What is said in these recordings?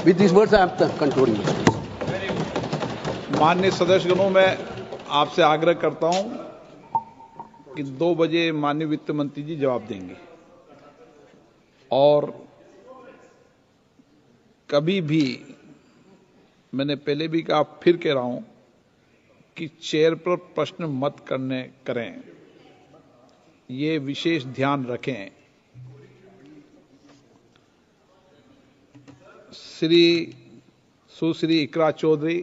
With these words, I am concluding. माननीय सदस्यगणों, मैं आपसे आग्रह करता हूं कि 2 बजे माननीय वित्त मंत्री जी जवाब देंगे और कभी भी, मैंने पहले भी कहा, फिर कह रहा हूं कि चेयर पर प्रश्न मत करें, ये विशेष ध्यान रखें। सुश्री इकरा चौधरी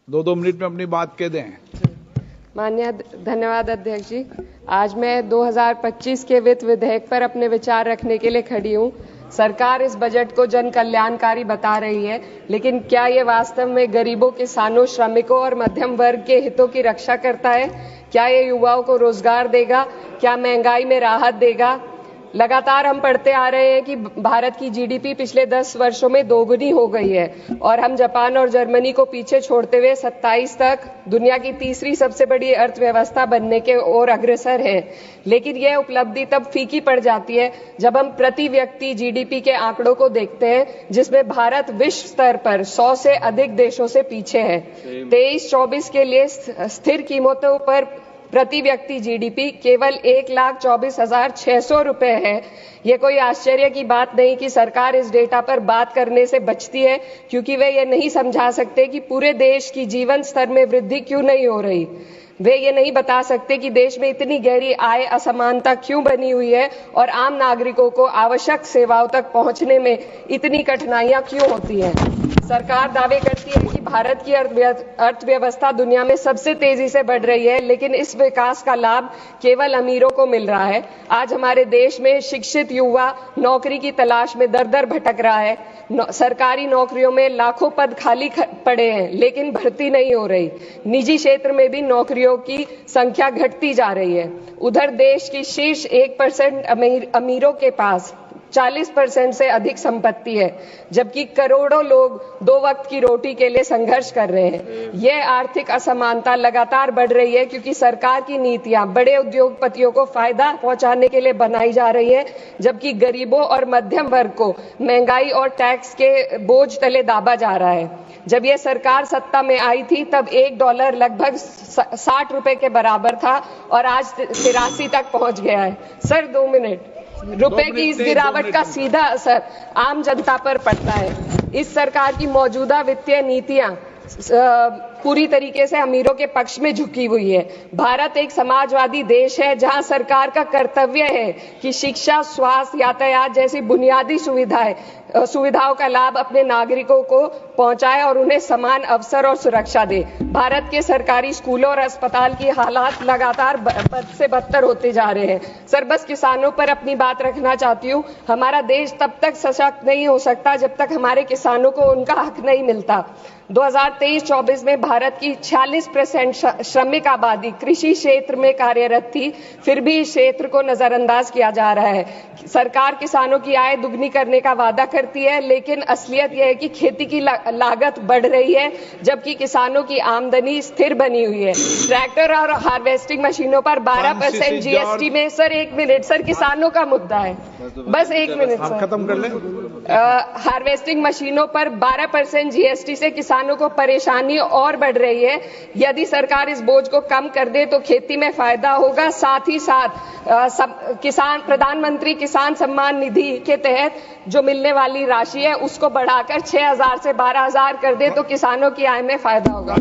2 मिनट में अपनी बात कह दें। माननीय धन्यवाद अध्यक्ष जी। आज मैं 2025 के वित्त विधेयक पर अपने विचार रखने के लिए खड़ी हूं। सरकार इस बजट को जन कल्याणकारी बता रही है, लेकिन क्या ये वास्तव में गरीबों, किसानों, श्रमिकों और मध्यम वर्ग के हितों की रक्षा करता है? क्या ये युवाओं को रोजगार देगा? क्या महंगाई में राहत देगा? लगातार हम पढ़ते आ रहे हैं कि भारत की जीडीपी पिछले 10 वर्षों में दोगुनी हो गई है और हम जापान और जर्मनी को पीछे छोड़ते हुए 27 तक दुनिया की तीसरी सबसे बड़ी अर्थव्यवस्था बनने के ओर अग्रसर है। लेकिन यह उपलब्धि तब फीकी पड़ जाती है जब हम प्रति व्यक्ति जीडीपी के आंकड़ों को देखते हैं, जिसमें भारत विश्व स्तर पर 100 से अधिक देशों से पीछे है। 23-24 के लिए स्थिर कीमतों पर प्रति व्यक्ति जीडीपी केवल 1,24,600 रुपए है। ये कोई आश्चर्य की बात नहीं कि सरकार इस डेटा पर बात करने से बचती है, क्योंकि वे ये नहीं समझा सकते कि पूरे देश की जीवन स्तर में वृद्धि क्यों नहीं हो रही। वे ये नहीं बता सकते कि देश में इतनी गहरी आय असमानता क्यों बनी हुई है और आम नागरिकों को आवश्यक सेवाओं तक पहुंचने में इतनी कठिनाइयां क्यों होती हैं। सरकार दावे करती है कि भारत की अर्थव्यवस्था दुनिया में सबसे तेजी से बढ़ रही है, लेकिन इस विकास का लाभ केवल अमीरों को मिल रहा है। आज हमारे देश में शिक्षित युवा नौकरी की तलाश में दर-दर भटक रहा है। सरकारी नौकरियों में लाखों पद खाली पड़े हैं, लेकिन भर्ती नहीं हो रही। निजी क्षेत्र में भी नौकरियों की संख्या घटती जा रही है। उधर देश की शीर्ष 1% अमीरों के पास 40% से अधिक संपत्ति है, जबकि करोड़ों लोग 2 वक्त की रोटी के लिए संघर्ष कर रहे हैं। यह आर्थिक असमानता लगातार बढ़ रही है क्योंकि सरकार की नीतियां बड़े उद्योगपतियों को फायदा पहुंचाने के लिए बनाई जा रही है, जबकि गरीबों और मध्यम वर्ग को महंगाई और टैक्स के बोझ तले दाबा जा रहा है। जब यह सरकार सत्ता में आई थी तब $1 लगभग 60 रुपए के बराबर था और आज 83 तक पहुंच गया है। Sir 2 minute. रुपए की इस गिरावट का सीधा असर आम जनता पर पड़ता है। इस सरकार की मौजूदा वित्तीय नीतियां पूरी तरीके से अमीरों के पक्ष में झुकी हुई है। भारत एक समाजवादी देश है जहां सरकार का कर्तव्य है कि शिक्षा, स्वास्थ्य, यातायात जैसी बुनियादी सुविधाओं का लाभ अपने नागरिकों को पहुंचाए और उन्हें समान अवसर और सुरक्षा दे। भारत के सरकारी स्कूलों और अस्पताल की हालात लगातार बद से बदतर होते जा रहे हैं। सर, बस किसानों पर अपनी बात रखना चाहती हूँ। हमारा देश तब तक सशक्त नहीं हो सकता जब तक हमारे किसानों को उनका हक नहीं मिलता। 2023-24 में भारत की 46% श्रमिक आबादी कृषि क्षेत्र में कार्यरत थी, फिर भी इस क्षेत्र को नजरअंदाज किया जा रहा है। सरकार किसानों की आय दुगनी करने का वादा करती है, लेकिन असलियत यह है कि खेती की लागत बढ़ रही है, जबकि किसानों की आमदनी स्थिर बनी हुई है। ट्रैक्टर और हार्वेस्टिंग मशीनों पर 12% जीएसटी में, सर 1 मिनट, सर किसानों का मुद्दा है, बस 1 मिनट सर, खत्म कर लें। हार्वेस्टिंग मशीनों पर 12% जीएसटी से किसानों को परेशानी और बढ़ रही है। यदि सरकार इस बोझ को कम कर दे तो खेती में फायदा होगा। साथ ही साथ प्रधानमंत्री किसान सम्मान निधि के तहत जो मिलने वाली राशि है उसको बढ़ाकर 6,000 से 12,000 कर दे तो किसानों की आय में फायदा होगा।